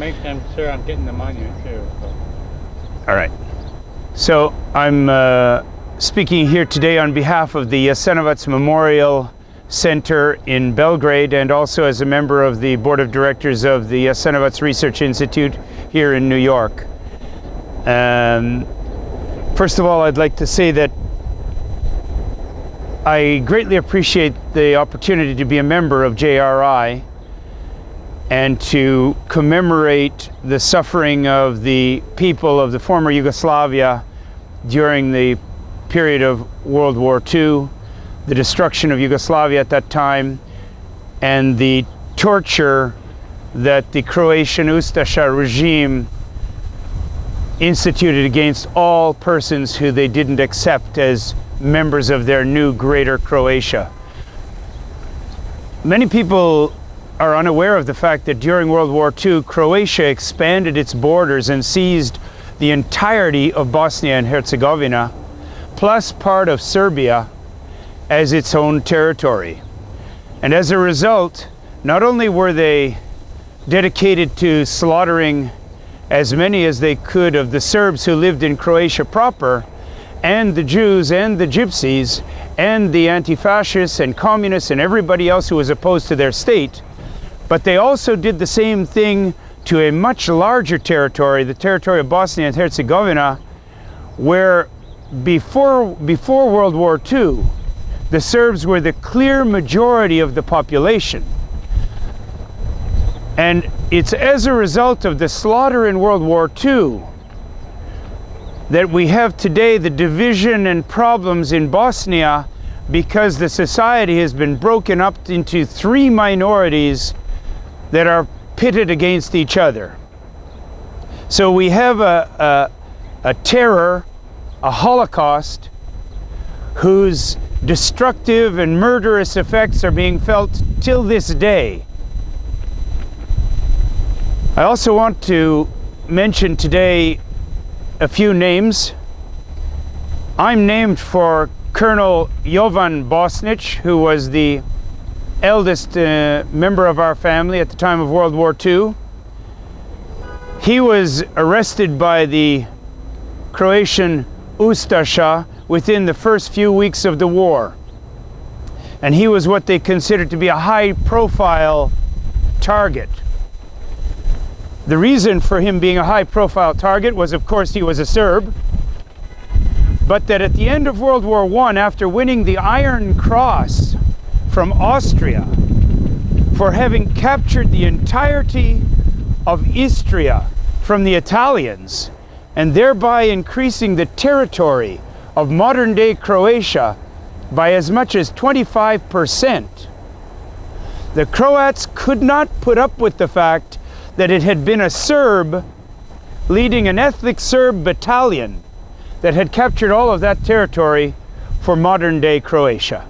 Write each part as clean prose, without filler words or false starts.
make sure I'm getting the monument too. So. All right. So I'm speaking here today on behalf of the Jasenovac Memorial Center in Belgrade, and also as a member of the board of directors of the Jasenovac Research Institute here in New York. First of all, I'd like to say that I greatly appreciate the opportunity to be a member of JRI and to commemorate the suffering of the people of the former Yugoslavia during the period of World War II, the destruction of Yugoslavia at that time, and the torture that the Croatian Ustaša regime instituted against all persons who they didn't accept as members of their new greater Croatia. Many people are unaware of the fact that during World War II, Croatia expanded its borders and seized the entirety of Bosnia and Herzegovina, plus part of Serbia, as its own territory. And as a result, not only were they dedicated to slaughtering as many as they could of the Serbs who lived in Croatia proper, and the Jews and the Gypsies and the anti-fascists and communists and everybody else who was opposed to their state, but they also did the same thing to a much larger territory, the territory of Bosnia and Herzegovina, where before World War II, the Serbs were the clear majority of the population. And it's as a result of the slaughter in World War II that we have today the division and problems in Bosnia, because the society has been broken up into three minorities that are pitted against each other. So we have a terror, a Holocaust, whose destructive and murderous effects are being felt till this day. I also want to mention today a few names. I'm named for Colonel Jovan Bosnitch, who was the eldest member of our family at the time of World War II. He was arrested by the Croatian Ustaša within the first few weeks of the war. And he was what they considered to be a high-profile target. The reason for him being a high-profile target was, of course, he was a Serb, but that at the end of World War I, after winning the Iron Cross from Austria for having captured the entirety of Istria from the Italians, and thereby increasing the territory of modern-day Croatia by as much as 25%. The Croats could not put up with the fact that it had been a Serb leading an ethnic Serb battalion that had captured all of that territory for modern-day Croatia.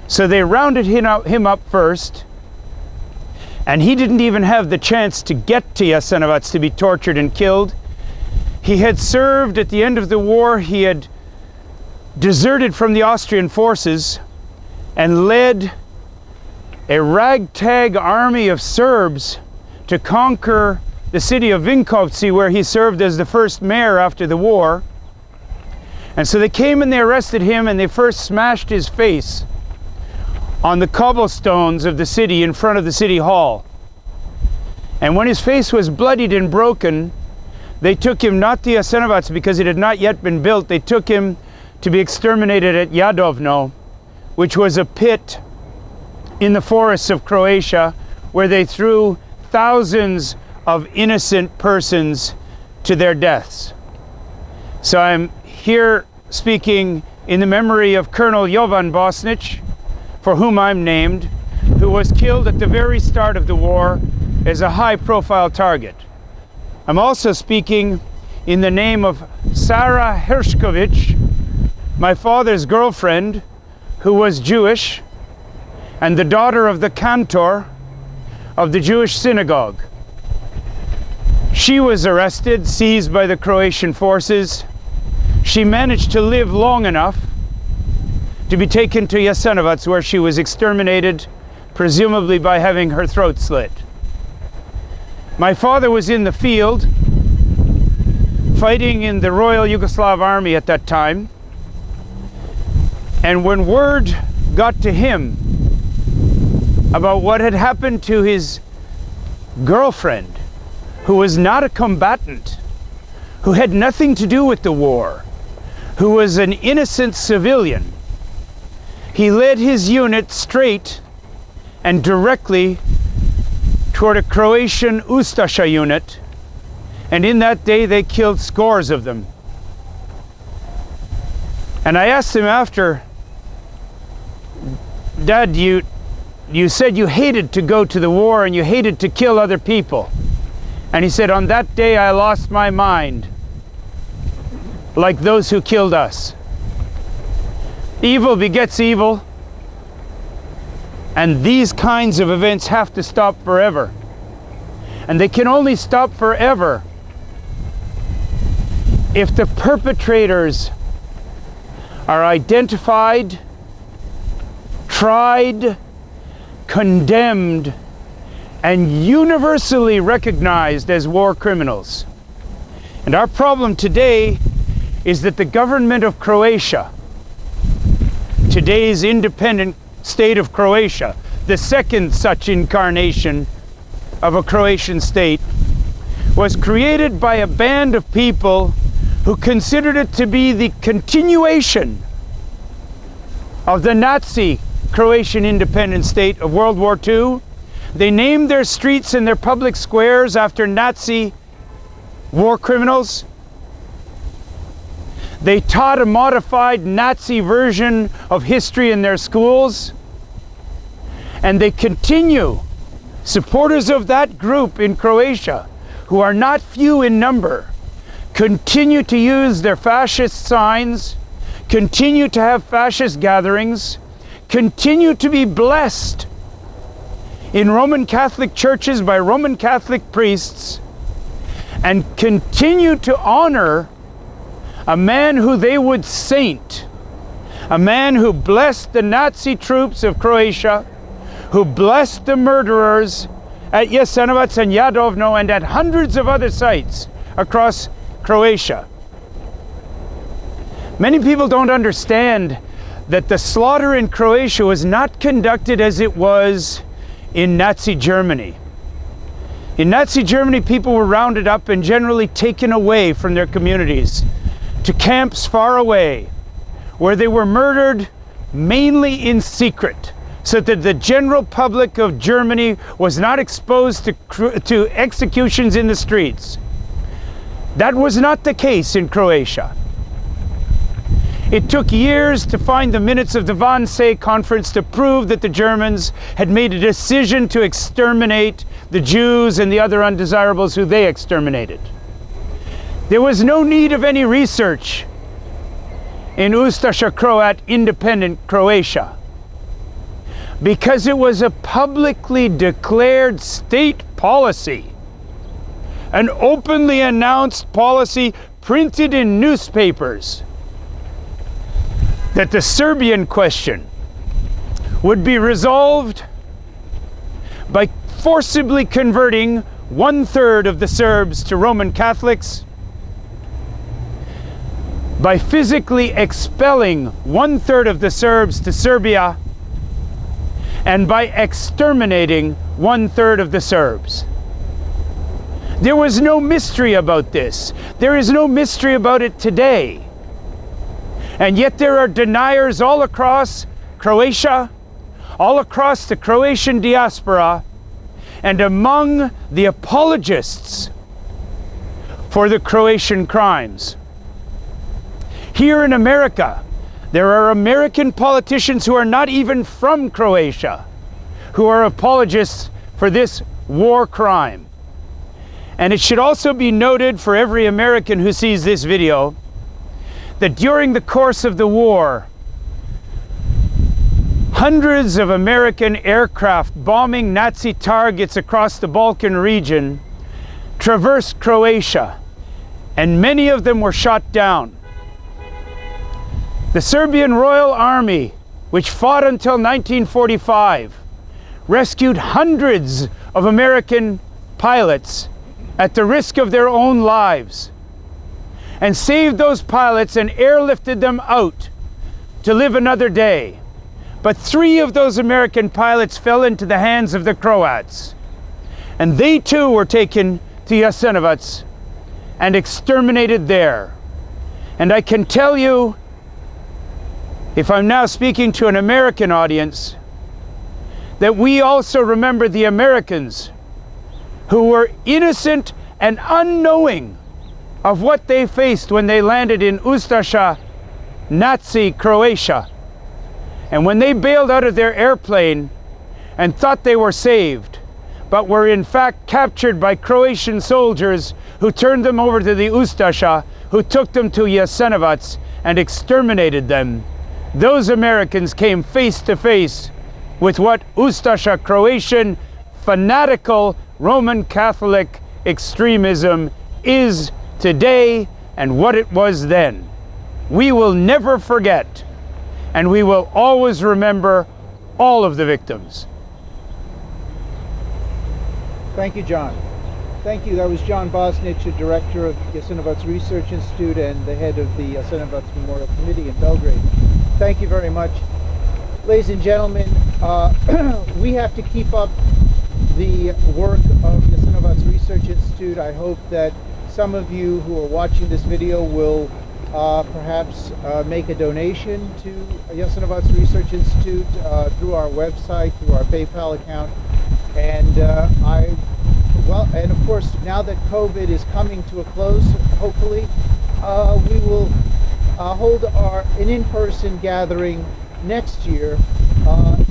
So they rounded him up first, and he didn't even have the chance to get to Jasenovac to be tortured and killed. He had served at the end of the war. He had deserted from the Austrian forces and led a ragtag army of Serbs to conquer the city of Vinkovci, where he served as the first mayor after the war. And so they came and they arrested him, and they first smashed his face on the cobblestones of the city in front of the city hall. And when his face was bloodied and broken, they took him not to Jasenovac because it had not yet been built. They took him to be exterminated at Jadovno, which was a pit in the forests of Croatia, where they threw thousands of innocent persons to their deaths. So I'm here speaking in the memory of Colonel Jovan Bosnitch, for whom I'm named, who was killed at the very start of the war as a high-profile target. I'm also speaking in the name of Sarah Hershkovich, my father's girlfriend, who was Jewish, and the daughter of the cantor of the Jewish synagogue. She was arrested, seized by the Croatian forces. She managed to live long enough to be taken to Jasenovac, where she was exterminated, presumably by having her throat slit. My father was in the field fighting in the Royal Yugoslav Army at that time. And when word got to him about what had happened to his girlfriend, who was not a combatant, who had nothing to do with the war, who was an innocent civilian, he led his unit straight and directly toward a Croatian Ustasha unit, and in that day they killed scores of them. And I asked him after, Dad, you said you hated to go to the war and you hated to kill other people. And he said, on that day I lost my mind, like those who killed us. Evil begets evil, and these kinds of events have to stop forever. And they can only stop forever if the perpetrators are identified, tried, condemned, and universally recognized as war criminals. And our problem today is that the government of Croatia, today's independent state of Croatia, the second such incarnation of a Croatian state, was created by a band of people who considered it to be the continuation of the Nazi Croatian independent state of World War II. They named their streets and their public squares after Nazi war criminals. They taught a modified Nazi version of history in their schools. And they continue, supporters of that group in Croatia, who are not few in number, continue to use their fascist signs, continue to have fascist gatherings, continue to be blessed in Roman Catholic churches by Roman Catholic priests, and continue to honor a man who they would saint, a man who blessed the Nazi troops of Croatia, who blessed the murderers at Jasenovac and Jadovno and at hundreds of other sites across Croatia. Many people don't understand that the slaughter in Croatia was not conducted as it was in Nazi Germany. In Nazi Germany, people were rounded up and generally taken away from their communities to camps far away, where they were murdered mainly in secret, so that the general public of Germany was not exposed to executions in the streets. That was not the case in Croatia. It took years to find the minutes of the Wannsee conference to prove that the Germans had made a decision to exterminate the Jews and the other undesirables who they exterminated. There was no need of any research in Ustasha Croat independent Croatia, because it was a publicly declared state policy, an openly announced policy printed in newspapers, that the Serbian question would be resolved by forcibly converting 1/3 of the Serbs to Roman Catholics, by physically expelling 1/3 of the Serbs to Serbia, and by exterminating 1/3 of the Serbs. There was no mystery about this. There is no mystery about it today. And yet there are deniers all across Croatia, all across the Croatian diaspora, and among the apologists for the Croatian crimes. Here in America, there are American politicians who are not even from Croatia, who are apologists for this war crime. And it should also be noted for every American who sees this video that during the course of the war, hundreds of American aircraft bombing Nazi targets across the Balkan region traversed Croatia, and many of them were shot down. The Serbian Royal Army, which fought until 1945, rescued hundreds of American pilots at the risk of their own lives, and saved those pilots and airlifted them out to live another day. But 3 of those American pilots fell into the hands of the Croats, and they too were taken to Jasenovac and exterminated there. And I can tell you, if I'm now speaking to an American audience, that we also remember the Americans who were innocent and unknowing of what they faced when they landed in Ustasha, Nazi Croatia. And when they bailed out of their airplane and thought they were saved, but were in fact captured by Croatian soldiers who turned them over to the Ustasha, who took them to Jasenovac and exterminated them, those Americans came face to face with what Ustasha Croatian fanatical Roman Catholic extremism is today and what it was then. We will never forget, and we will always remember all of the victims. Thank you, John. Thank you. That was John Bosnitch, the director of Jasenovac's Research Institute and the head of the Jasenovac Memorial Committee in Belgrade. Thank you very much. Ladies and gentlemen, we have to keep up the work of Jasenovac's Research Institute. I hope that some of you who are watching this video will perhaps make a donation to Jasenovac's Research Institute through our website, through our PayPal account. And and of course, now that COVID is coming to a close, hopefully, we will hold an in-person gathering next year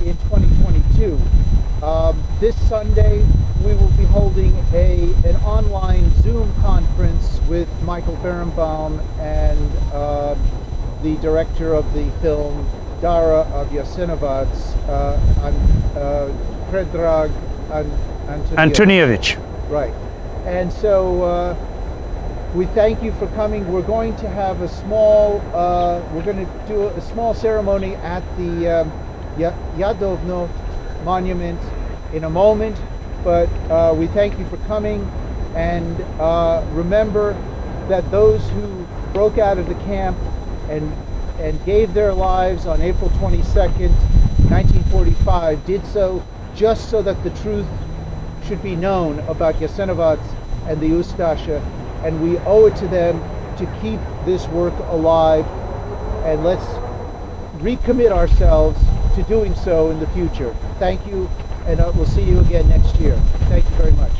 in 2022. This Sunday, we will be holding an online Zoom conference with Michael Berenbaum and the director of the film Dara of Jasenovac, Predrag Antonijevic. Right. And so we thank you for coming. We're going to have a small, we're going to do a small ceremony at the Jadovno monument in a moment, but we thank you for coming, and remember that those who broke out of the camp and gave their lives on April 22nd, 1945 did so just so that the truth should be known about Jasenovac and the Ustasha, and we owe it to them to keep this work alive, and let's recommit ourselves to doing so in the future. Thank you, and we'll see you again next year. Thank you very much.